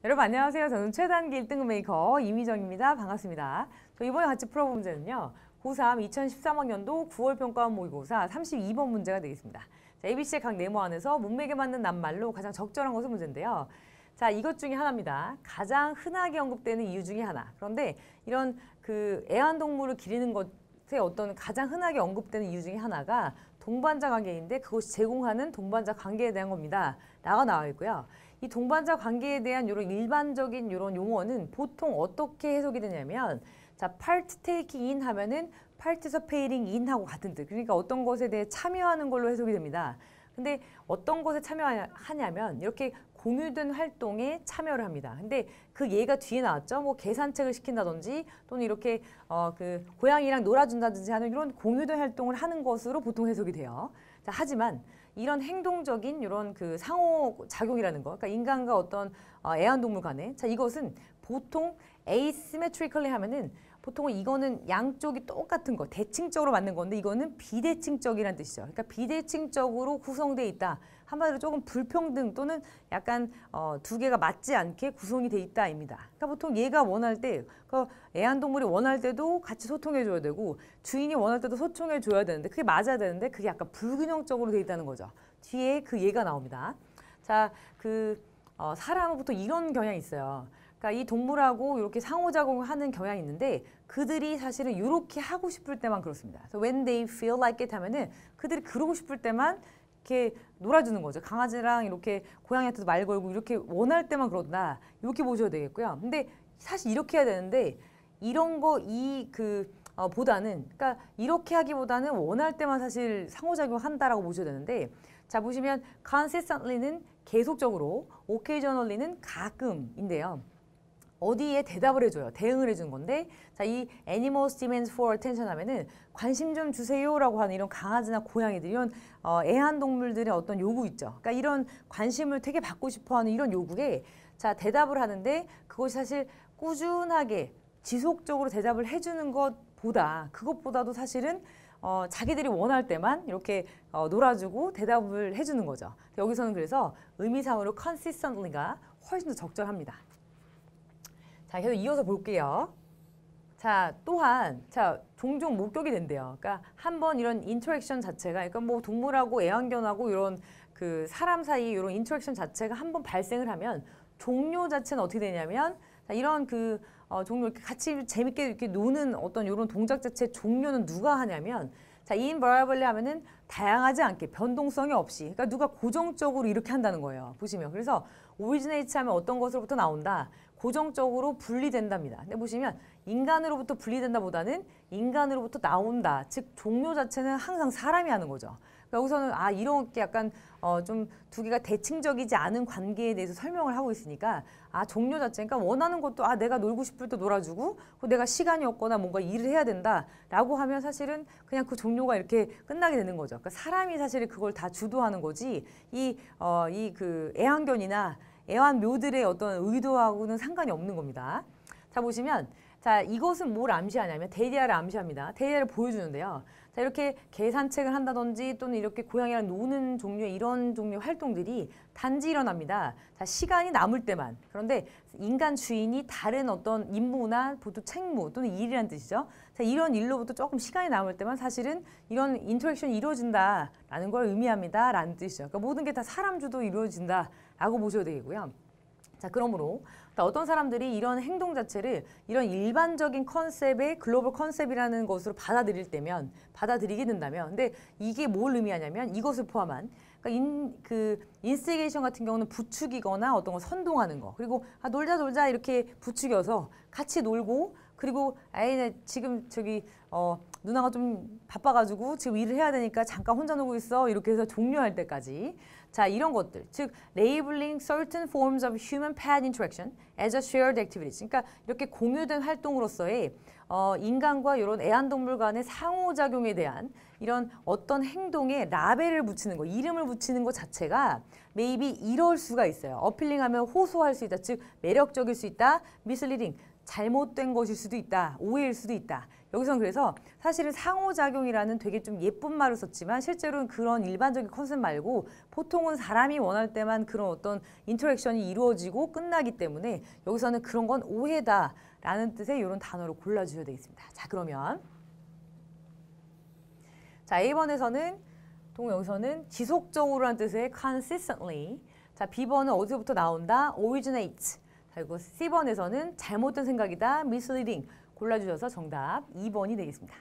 여러분 안녕하세요. 저는 최단기 1등급 메이커 이미정입니다. 반갑습니다. 저 이번에 같이 풀어볼 문제는요. 고3 2013학년도 9월 평가원 모의고사 32번 문제가 되겠습니다. 자, ABC의 각 네모 안에서 문맥에 맞는 낱말로 가장 적절한 것은 문제인데요. 자, 이것 중에 하나입니다. 가장 흔하게 언급되는 이유 중에 하나. 그런데 이런 그 애완동물을 기르는 것에 어떤 가장 흔하게 언급되는 이유 중에 하나가 동반자 관계인데 그것이 제공하는 동반자 관계에 대한 겁니다. 라고 나와 있고요. 이 동반자 관계에 대한 이런 일반적인 이런 용어는 보통 어떻게 해석이 되냐면 자, part taking in 하면은 participating in 하고 같은 뜻. 그러니까 어떤 것에 대해 참여하는 걸로 해석이 됩니다. 근데 어떤 것에 참여하냐면 이렇게 공유된 활동에 참여를 합니다. 근데 그 예가 뒤에 나왔죠. 뭐 계산책을 시킨다든지 또는 이렇게 그 고양이랑 놀아준다든지 하는 이런 공유된 활동을 하는 것으로 보통 해석이 돼요. 자, 하지만 이런 행동적인 이런 그 상호작용이라는 거, 그러니까 인간과 어떤 애완동물 간에 자, 이것은 보통 asymmetrically 하면은 보통은 이거는 양쪽이 똑같은 거, 대칭적으로 맞는 건데 이거는 비대칭적이라는 뜻이죠. 그러니까 비대칭적으로 구성되어 있다. 한마디로 조금 불평등 또는 약간 두 개가 맞지 않게 구성이 돼 있다입니다. 그러니까 보통 얘가 원할 때, 그 애완동물이 원할 때도 같이 소통해줘야 되고 주인이 원할 때도 소통해줘야 되는데 그게 맞아야 되는데 그게 약간 불균형적으로 돼 있다는 거죠. 뒤에 그 얘가 나옵니다. 자, 사람은 보통 이런 경향이 있어요. 그러니까 이 동물하고 이렇게 상호작용을 하는 경향이 있는데 그들이 사실은 이렇게 하고 싶을 때만 그렇습니다. So when they feel like it 하면은 그들이 그러고 싶을 때만 이렇게 놀아주는 거죠. 강아지랑 이렇게 고양이한테도 말 걸고 이렇게 원할 때만 그런다. 이렇게 보셔야 되겠고요. 근데 사실 이렇게 해야 되는데 이런 거 보다는 그러니까 이렇게 하기보다는 원할 때만 사실 상호작용 한다라고 보셔야 되는데 자 보시면 consistently는 계속적으로, occasionally는 가끔인데요. 어디에 대답을 해줘요. 대응을 해주는 건데 자, 이 animals demands for attention 하면은 관심 좀 주세요라고 하는 이런 강아지나 고양이들 이런 애완동물들의 어떤 요구 있죠. 그러니까 이런 관심을 되게 받고 싶어하는 이런 요구에 자 대답을 하는데 그것이 사실 꾸준하게 지속적으로 대답을 해주는 그것보다도 사실은 자기들이 원할 때만 이렇게 놀아주고 대답을 해주는 거죠. 여기서는 그래서 의미상으로 consistently가 훨씬 더 적절합니다. 자, 계속 이어서 볼게요. 자, 또한 종종 목격이 된대요. 그러니까 한번 이런 인터랙션 자체가 그러니까 뭐 동물하고 애완견하고 이런 그 사람 사이 이런 인터랙션 자체가 한번 발생을 하면 종료 자체는 어떻게 되냐면 이런 종료 이렇게 같이 재밌게 이렇게 노는 어떤 이런 동작 자체 종료는 누가 하냐면 자, invariably 하면은 다양하지 않게 변동성이 없이 그러니까 누가 고정적으로 이렇게 한다는 거예요. 보시면 그래서 originate 하면 어떤 것으로부터 나온다. 고정적으로 분리된답니다. 근데 보시면 인간으로부터 분리된다 보다는 인간으로부터 나온다. 즉 종료 자체는 항상 사람이 하는 거죠. 그러니까 여기서는 이렇게 약간 좀 두 개가 대칭적이지 않은 관계에 대해서 설명을 하고 있으니까 종료 자체 그러니까 원하는 것도 내가 놀고 싶을 때 놀아주고 내가 시간이 없거나 뭔가 일을 해야 된다라고 하면 사실은 그냥 그 종료가 이렇게 끝나게 되는 거죠. 그러니까 사람이 사실 그걸 다 주도하는 거지 그 애완견이나 애완묘들의 어떤 의도하고는 상관이 없는 겁니다. 자 보시면 자 이것은 뭘 암시하냐면 데이디아를 암시합니다. 데이디아를 보여주는데요. 자 이렇게 계산책을 한다든지 또는 이렇게 고양이랑 노는 종류의 이런 종류의 활동들이 단지 일어납니다. 자 시간이 남을 때만. 그런데 인간 주인이 다른 어떤 임무나 보통 책무 또는 일이라는 뜻이죠. 자 이런 일로부터 조금 시간이 남을 때만 사실은 이런 인터랙션이 이루어진다라는 걸 의미합니다. 라는 뜻이죠. 그러니까 모든 게 다 사람 주도 이루어진다. 라고 보셔야 되겠고요. 자, 그러므로 어떤 사람들이 이런 행동 자체를 이런 일반적인 컨셉의 글로벌 컨셉이라는 것으로 받아들이게 된다면 근데 이게 뭘 의미하냐면 이것을 포함한 그러니까 인스티게이션 같은 경우는 부추기거나 어떤 걸 선동하는 거 그리고 놀자 이렇게 부추겨서 같이 놀고 그리고 지금 누나가 좀 바빠가지고 지금 일을 해야 되니까 잠깐 혼자 놀고 있어 이렇게 해서 종료할 때까지 자 이런 것들 즉 labeling certain forms of human pet interaction as a shared activity 그러니까 이렇게 공유된 활동으로서의 인간과 이런 애완동물 간의 상호작용에 대한 이런 어떤 행동에 라벨을 붙이는 거 이름을 붙이는 것 자체가 maybe 이럴 수가 있어요. 어필링하면 호소할 수 있다. 즉 매력적일 수 있다. misleading 잘못된 것일 수도 있다. 오해일 수도 있다. 여기서는 그래서 사실은 상호작용이라는 되게 좀 예쁜 말을 썼지만 실제로는 그런 일반적인 컨셉 말고 보통은 사람이 원할 때만 그런 어떤 인터랙션이 이루어지고 끝나기 때문에 여기서는 그런 건 오해다라는 뜻의 이런 단어를 골라주셔야 되겠습니다. 자, 그러면 자, A번에서는 여기서는 지속적으로라는 뜻의 consistently. 자, B번은 어디서부터 나온다? originates. 자, 그리고 C번에서는 잘못된 생각이다. misleading. 골라주셔서 정답 2번이 되겠습니다.